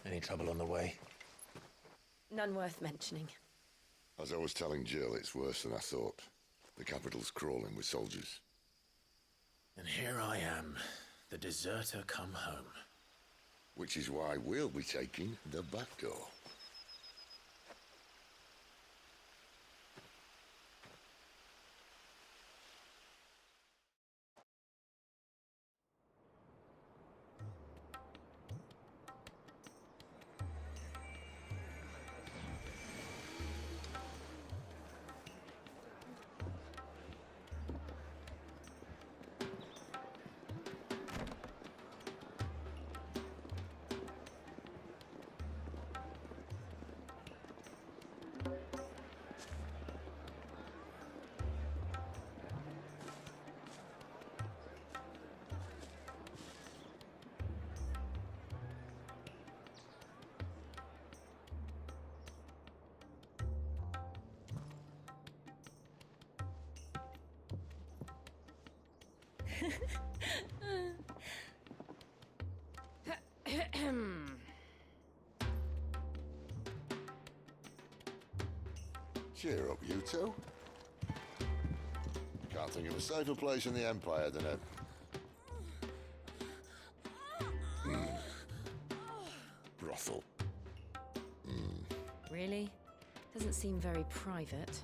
Any trouble on the way? None worth mentioning. As I was telling Jill, it's worse than I thought. The capital's crawling with soldiers. And here I am, the deserter come home. Which is why we'll be taking the back door. Cheer up, you two. Can't think of a safer place in the Empire than a... brothel. Really? Doesn't seem very private.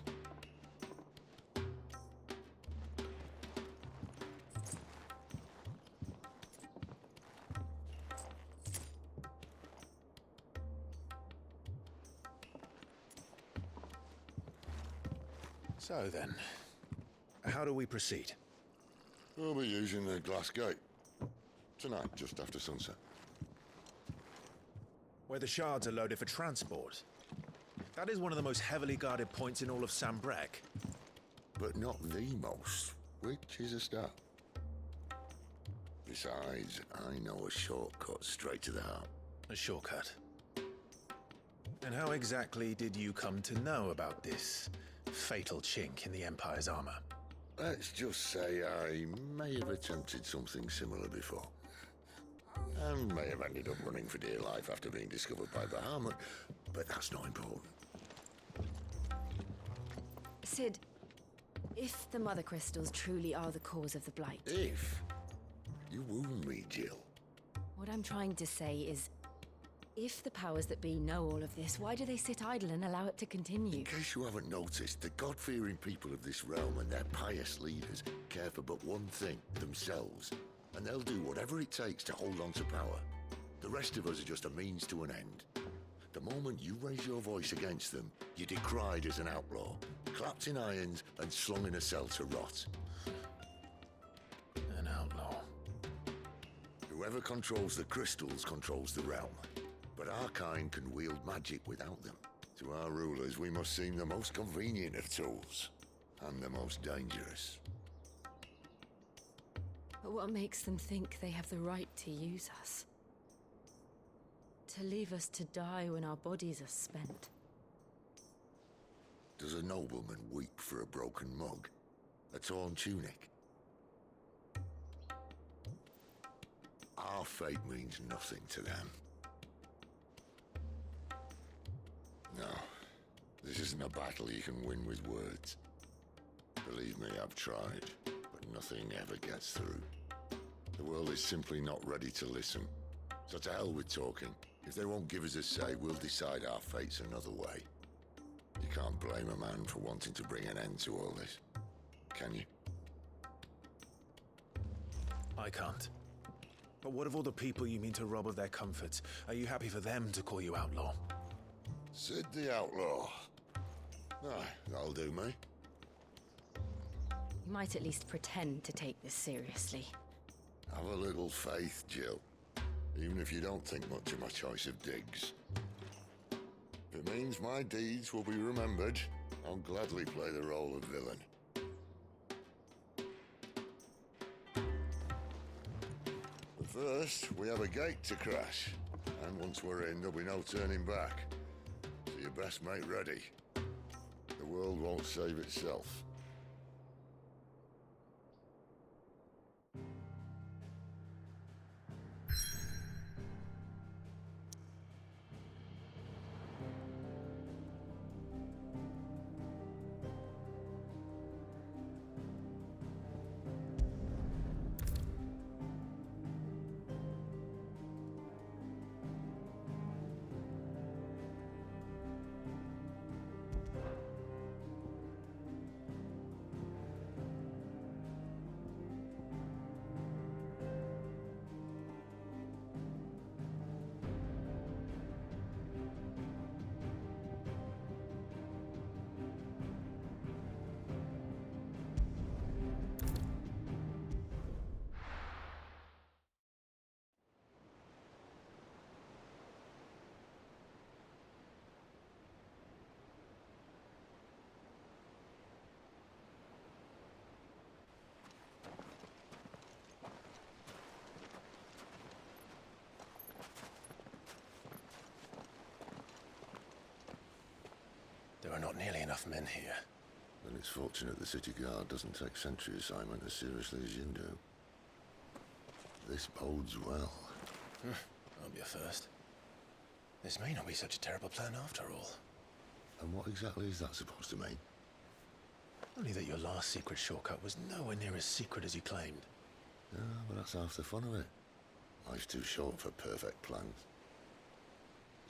So then, how do we proceed? We'll be using the glass gate. Tonight, just after sunset. Where the shards are loaded for transport. That is one of the most heavily guarded points in all of Sambrek. But not the most, which is a start. Besides, I know a shortcut straight to the heart. A shortcut. And how exactly did you come to know about this fatal chink in the Empire's armor? Let's just say I may have attempted something similar before. And may have ended up running for dear life after being discovered by Bahamut, but that's not important. Sid, if the Mother Crystals truly are the cause of the Blight... If? You wound me, Jill. What I'm trying to say is, if the powers that be know all of this, why do they sit idle and allow it to continue? In case you haven't noticed, the God-fearing people of this realm and their pious leaders care for but one thing, themselves. And they'll do whatever it takes to hold on to power. The rest of us are just a means to an end. The moment you raise your voice against them, you're decried as an outlaw, clapped in irons and slung in a cell to rot. An outlaw. Whoever controls the crystals controls the realm. But our kind can wield magic without them. To our rulers, we must seem the most convenient of tools, and the most dangerous. But what makes them think they have the right to use us? To leave us to die when our bodies are spent? Does a nobleman weep for a broken mug? A torn tunic? Our fate means nothing to them. No, this isn't a battle you can win with words. Believe me, I've tried, but nothing ever gets through. The world is simply not ready to listen. So to hell with talking. If they won't give us a say, we'll decide our fates another way. You can't blame a man for wanting to bring an end to all this, can you? I can't. But what of all the people you mean to rob of their comforts? Are you happy for them to call you outlaw? Sid the Outlaw. Aye, that'll do me. You might at least pretend to take this seriously. Have a little faith, Jill. Even if you don't think much of my choice of digs. If it means my deeds will be remembered, I'll gladly play the role of villain. But first, we have a gate to crash. And once we're in, there'll be no turning back. So you best make ready. The world won't save itself. are not nearly enough men here. Then it's fortunate the city guard doesn't take sentry assignment as seriously as you do. This bodes well. I'll be a first. This may not be such a terrible plan after all. And what exactly is that supposed to mean? Only that your last secret shortcut was nowhere near as secret as you claimed. Yeah, but that's half the fun of it. Life's too short for perfect plans.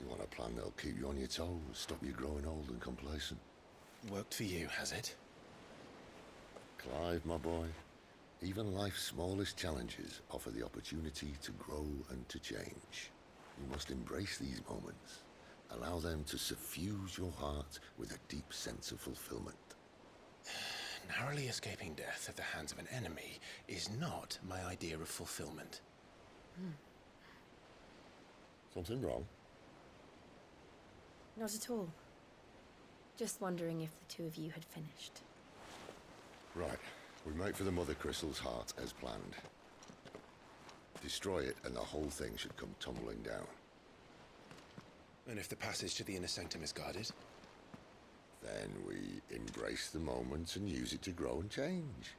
You want a plan that'll keep you on your toes, stop you growing old and complacent. Worked for you, has it? Clive, my boy, even life's smallest challenges offer the opportunity to grow and to change. You must embrace these moments. Allow them to suffuse your heart with a deep sense of fulfillment. Narrowly escaping death at the hands of an enemy is not my idea of fulfillment. Something wrong? Not at all. Just wondering if the two of you had finished. Right. We make for the Mother Crystal's heart as planned. Destroy it and the whole thing should come tumbling down. And if the passage to the inner sanctum is guarded? Then we embrace the moment and use it to grow and change.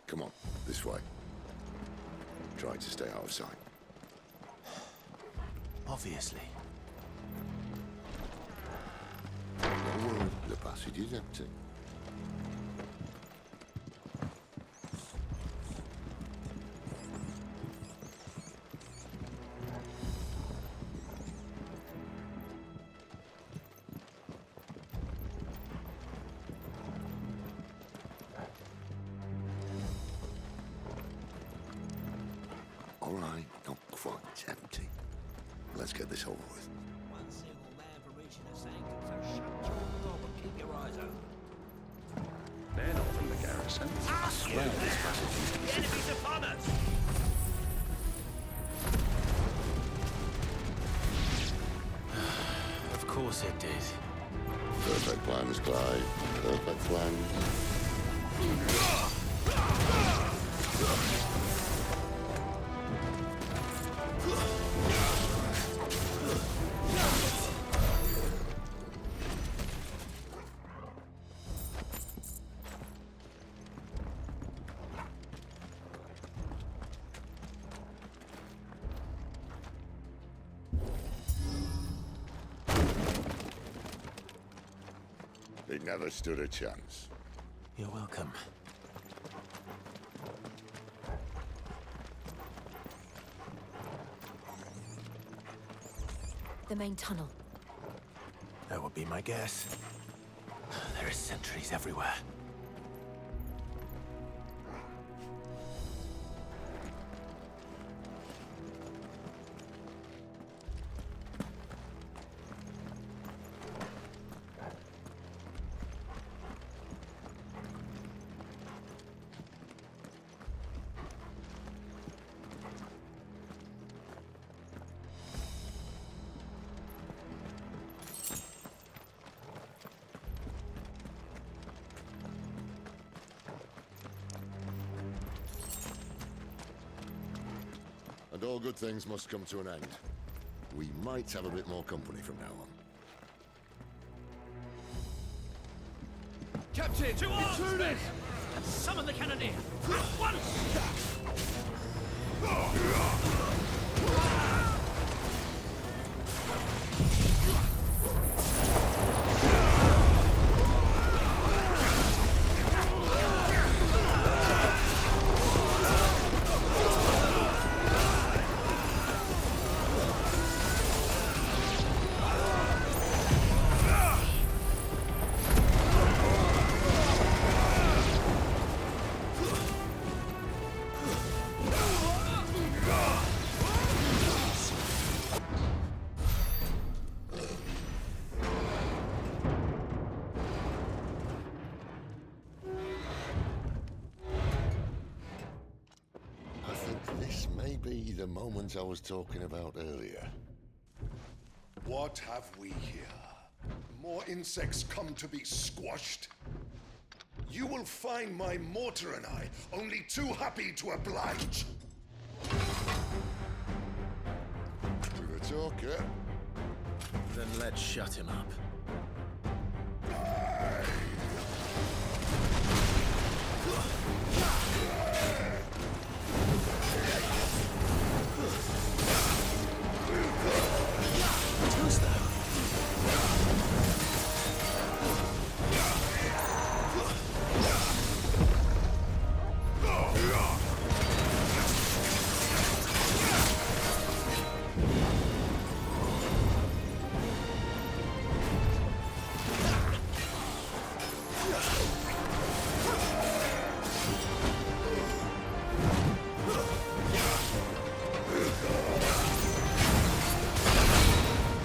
Come on, this way. Try to stay out of sight. Obviously. No word, the passage is empty. All right, not quite empty. Let's get this over with. One single man for reaching the sanctum, so shut your door and keep your eyes open. They're not from the garrison. I swear this passage used to be... The enemy's upon us! Of course it did. Perfect plans, Clive. Perfect plans. They never stood a chance. You're welcome. The main tunnel. That would be my guess. There are sentries everywhere. And all good things must come to an end. We might have a bit more company from now on. Captain, to arms! Summon the cannoneer! At once! I think this may be the moment I was talking about earlier. What have we here? More insects come to be squashed? You will find my mortar and I only too happy to oblige. With a talker. Then let's shut him up. Who's that?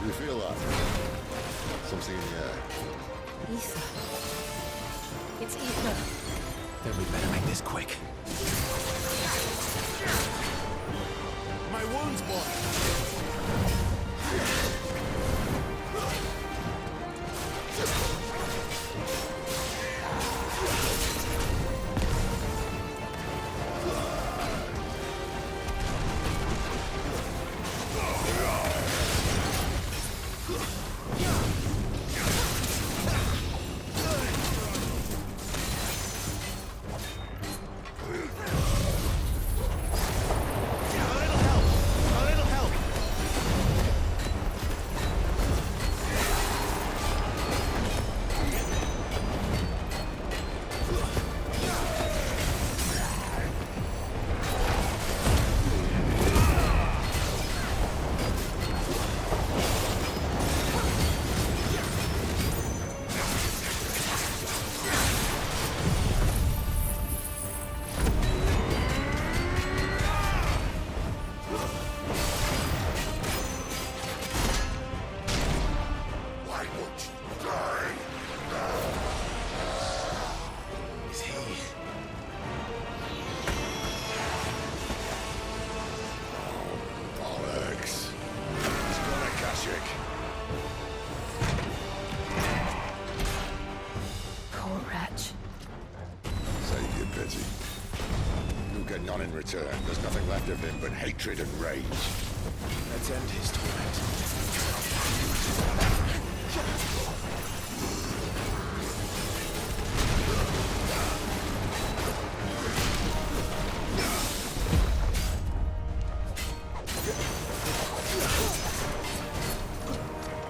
You feel that? Something in the air. Ether. It's ether. Then we better make this quick. My wounds, boy! Why won't you die? Is he... Bollocks. He's gonna Kashyyyk. Poor wretch. Save your pity. You'll get none in return. There's nothing left of him but hatred and rage. Let's end his torment.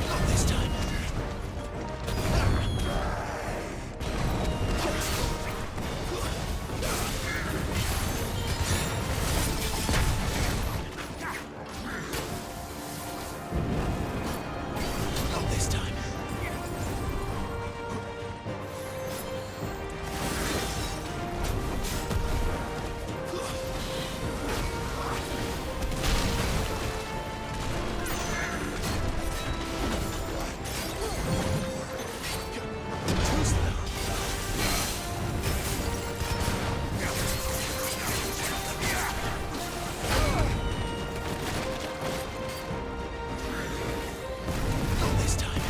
Not this time. Not this time. Who's that? Not this time.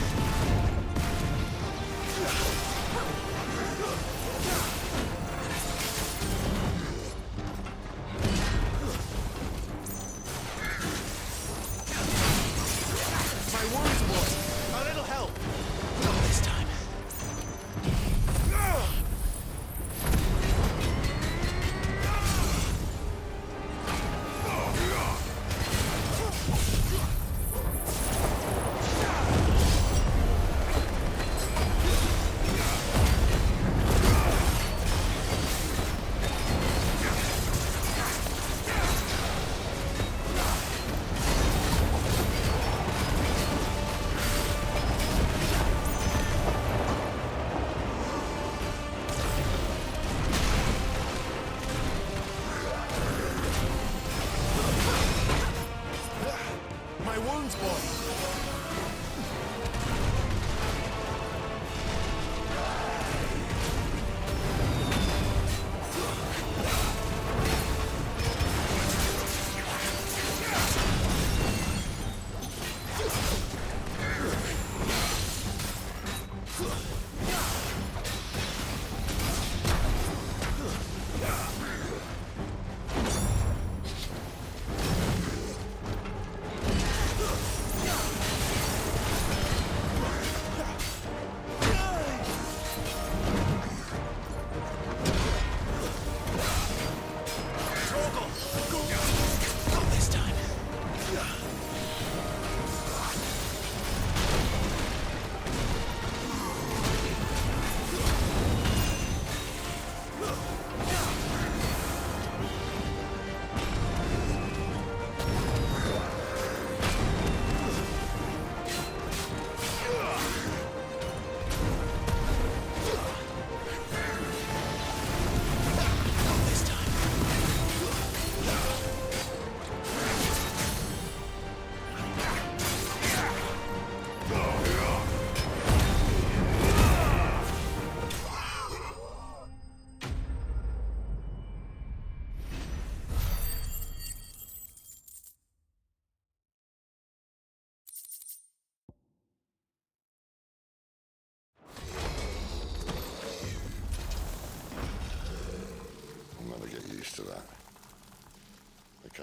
My wounds, boy. A little help. Not this time. My wounds, boy.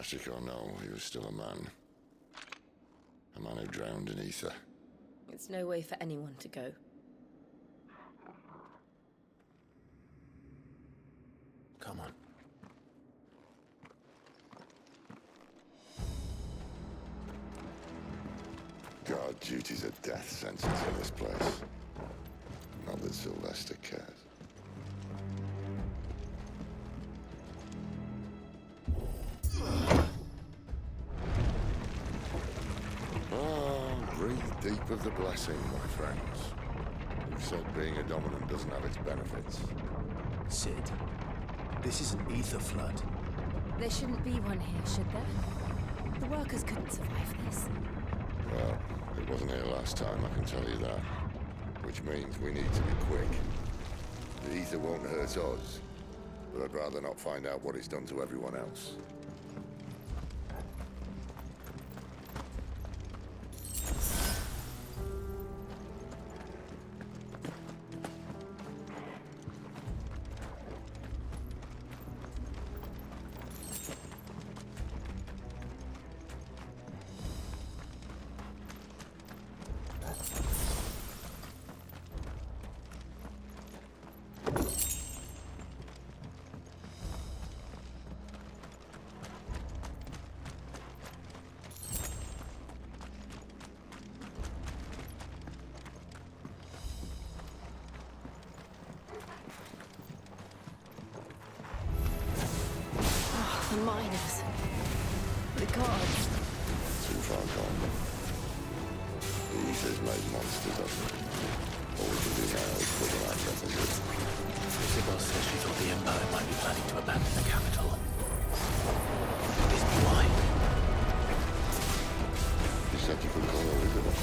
Drastic or no, he was still a man. A man who drowned in ether. It's no way for anyone to go. Come on. Guard duty's a death sentence in this place. Not that Sylvester cares. Breathe deep of the blessing, my friends. Who said being a dominant doesn't have its benefits? Sid, this is an ether flood. There shouldn't be one here, should there? The workers couldn't survive this. Well, it wasn't here last time, I can tell you that. Which means we need to be quick. The ether won't hurt us, but I'd rather not find out what it's done to everyone else. The miners. The guards. Too far gone. The ether's made monsters of them. All we can do now is put them out deficit. Isabel said she thought the Empire might be planning to abandon the capital. Is me why? You said you could call her Isabel.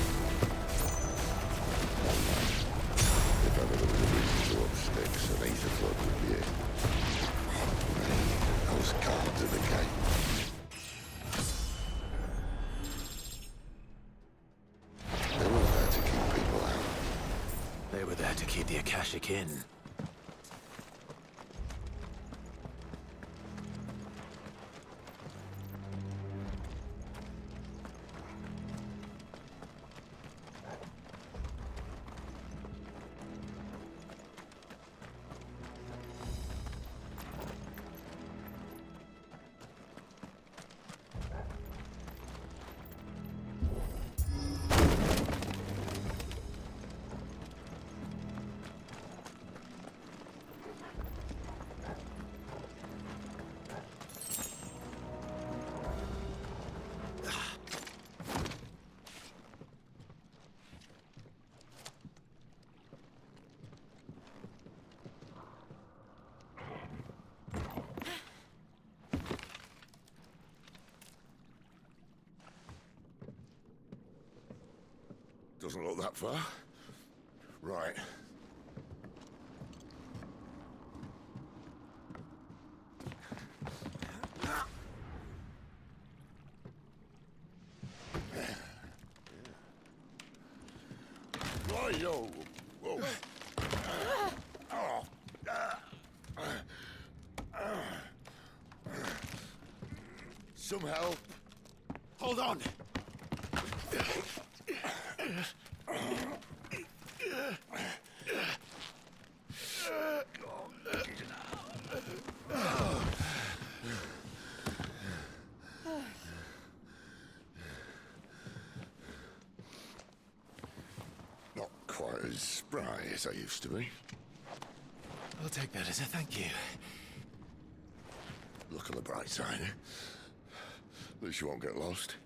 If ever there was a reason to up sticks, an ether flood would be it. Those guards at the gate. They weren't there to keep people out. They were there to keep the Akashic in. Doesn't look that far. Right. Yo. Whoa. Some help. Hold on! Not quite as spry as I used to be. I'll take that as a thank you. Look on the bright side. At least you won't get lost.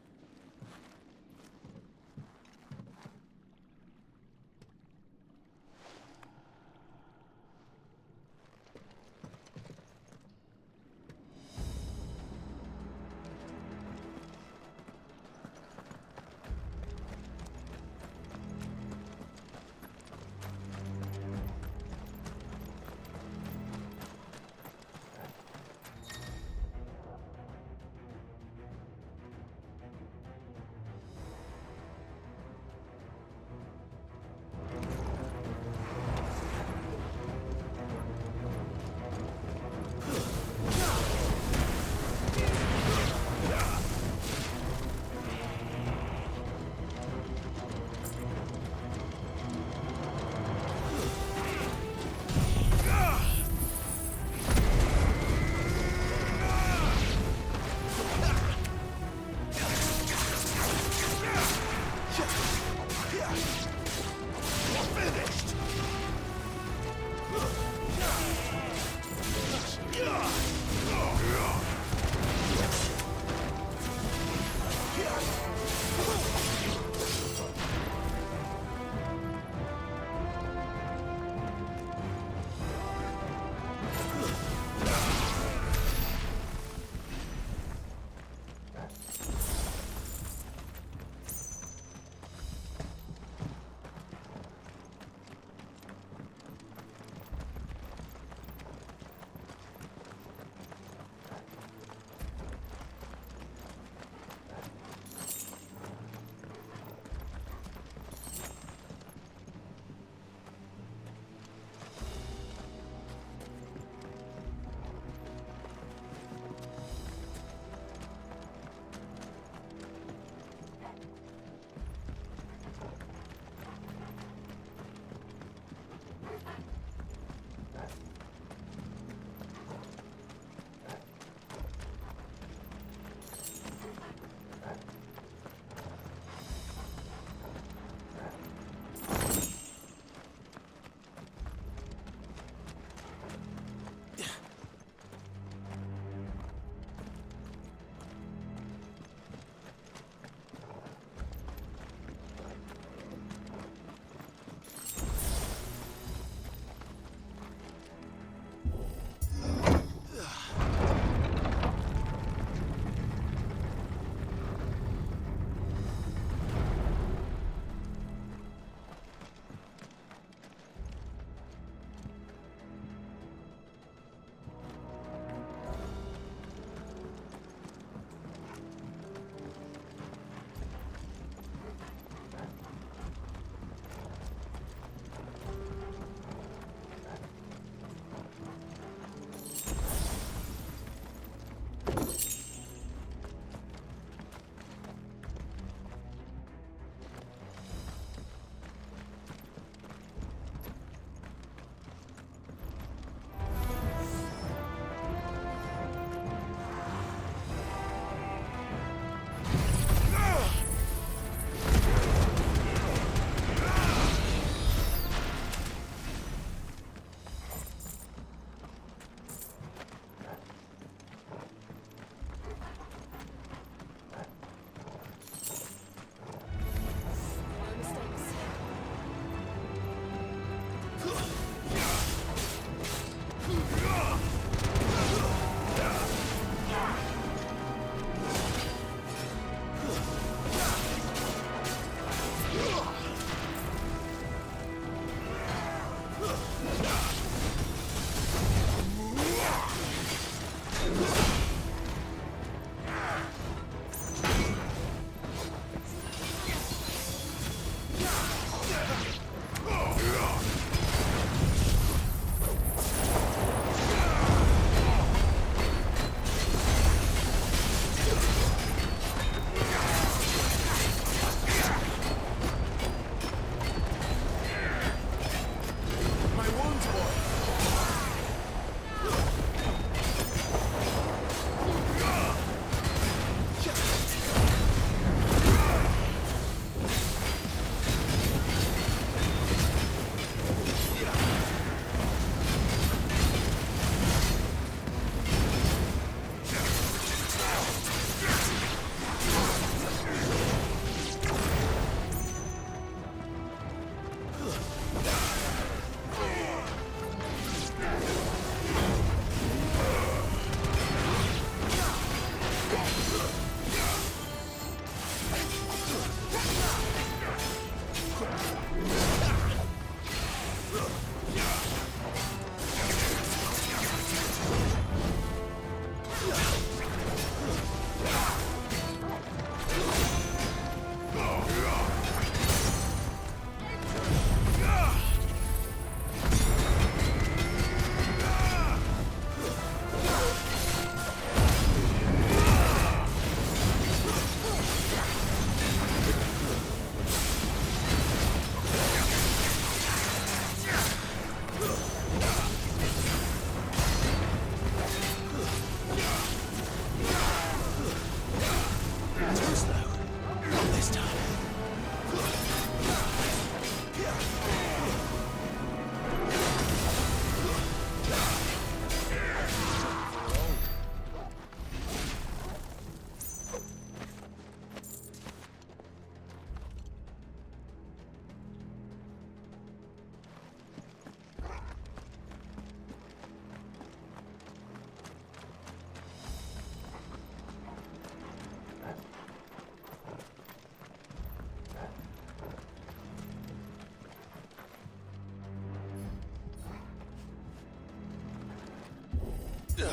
I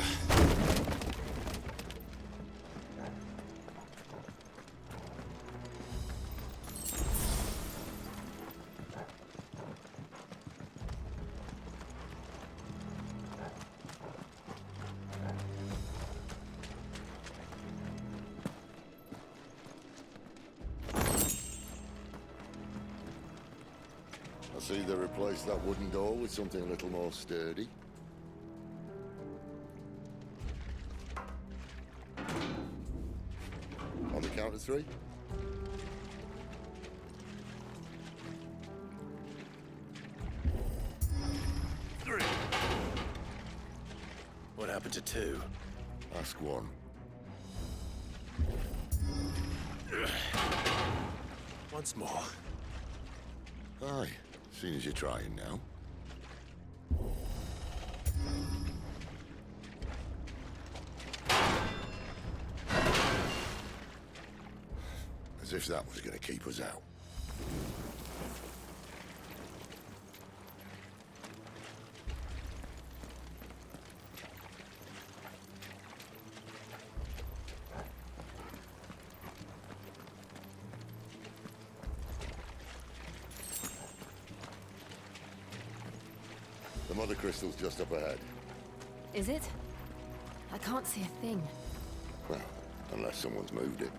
see they replaced that wooden door with something a little more sturdy. On the count of three? Three. What happened to two? Ask one. Once more. Aye, seeing as you're trying now. As if that was going to keep us out. The mother crystal's just up ahead. Is it? I can't see a thing. Well, unless someone's moved it.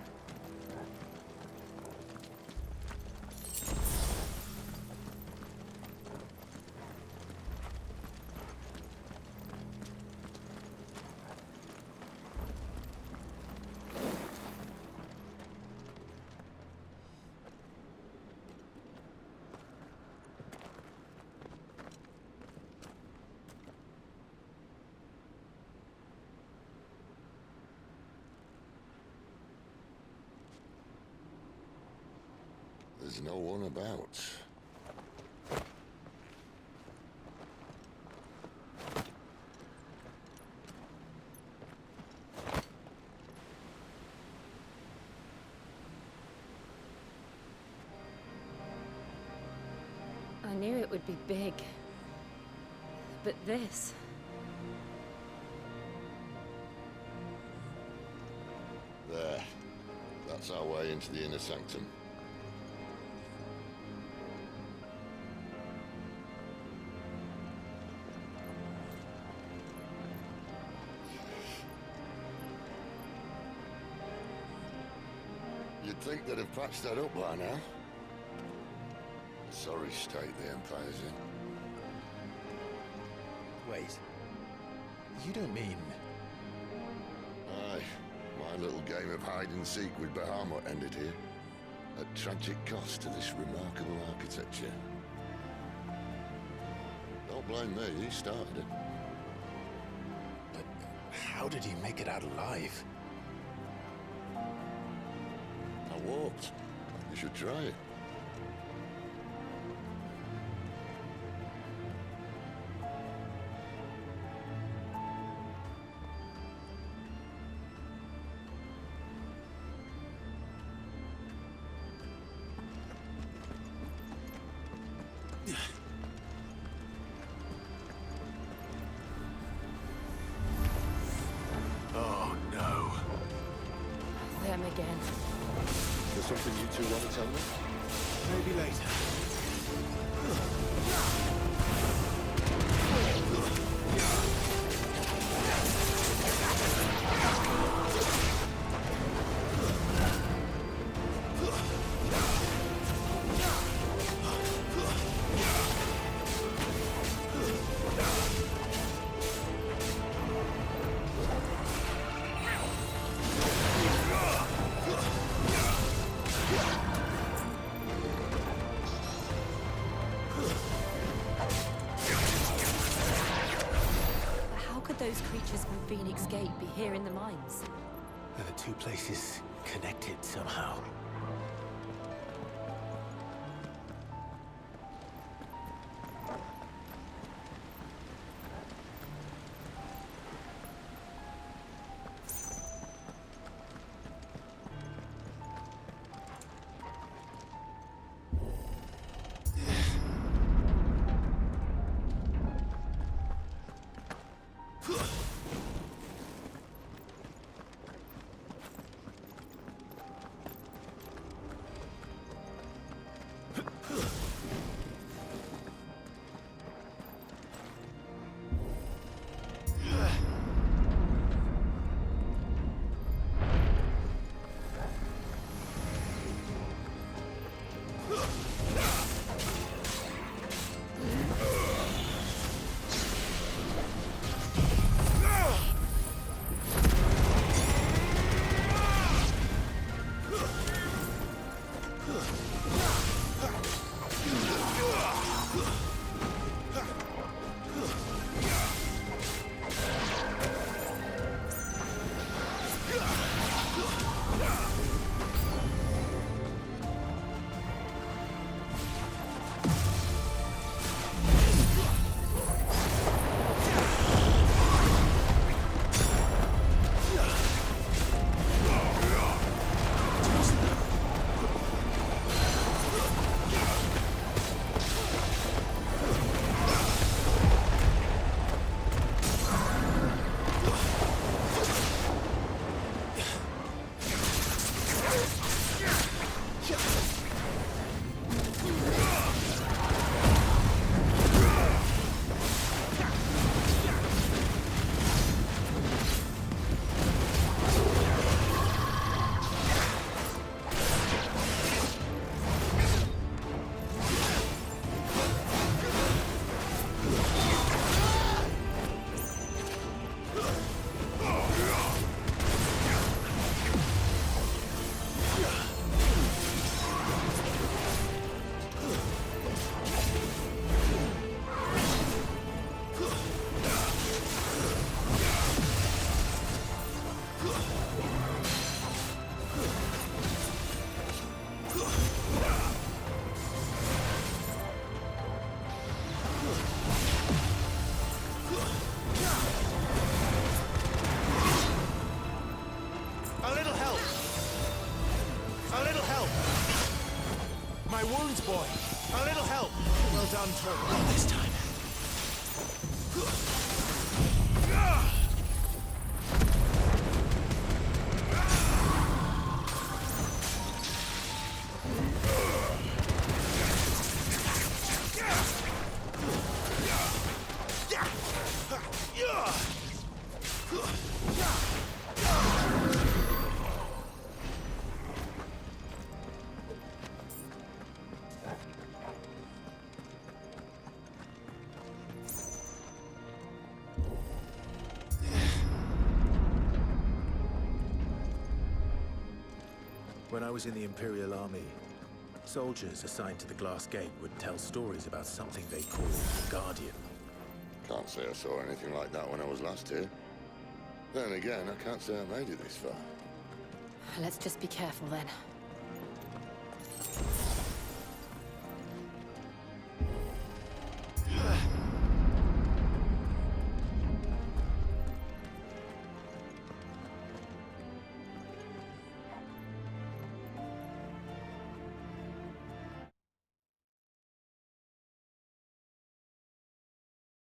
There's no one about. I knew it would be big. But this... There. That's our way into the inner sanctum. You'd think they'd have patched that up by now. Sorry state the Empire's in. Wait. You don't mean... Aye. My little game of hide-and-seek with Bahamut ended here. At tragic cost to this remarkable architecture. Don't blame me, he started it. But how did he make it out alive? I walked. You should try it. Oh, no. them again. Is there something you two want to tell me? Maybe later. Those creatures from Phoenix Gate be here in the mines? Are the two places connected somehow? A little help! A little help! My wounds, boy! A little help! Well done, Tor. Not this time. When I was in the Imperial Army, soldiers assigned to the Glass Gate would tell stories about something they called the Guardian. Can't say I saw anything like that when I was last here. Then again, I can't say I made it this far. Let's just be careful then.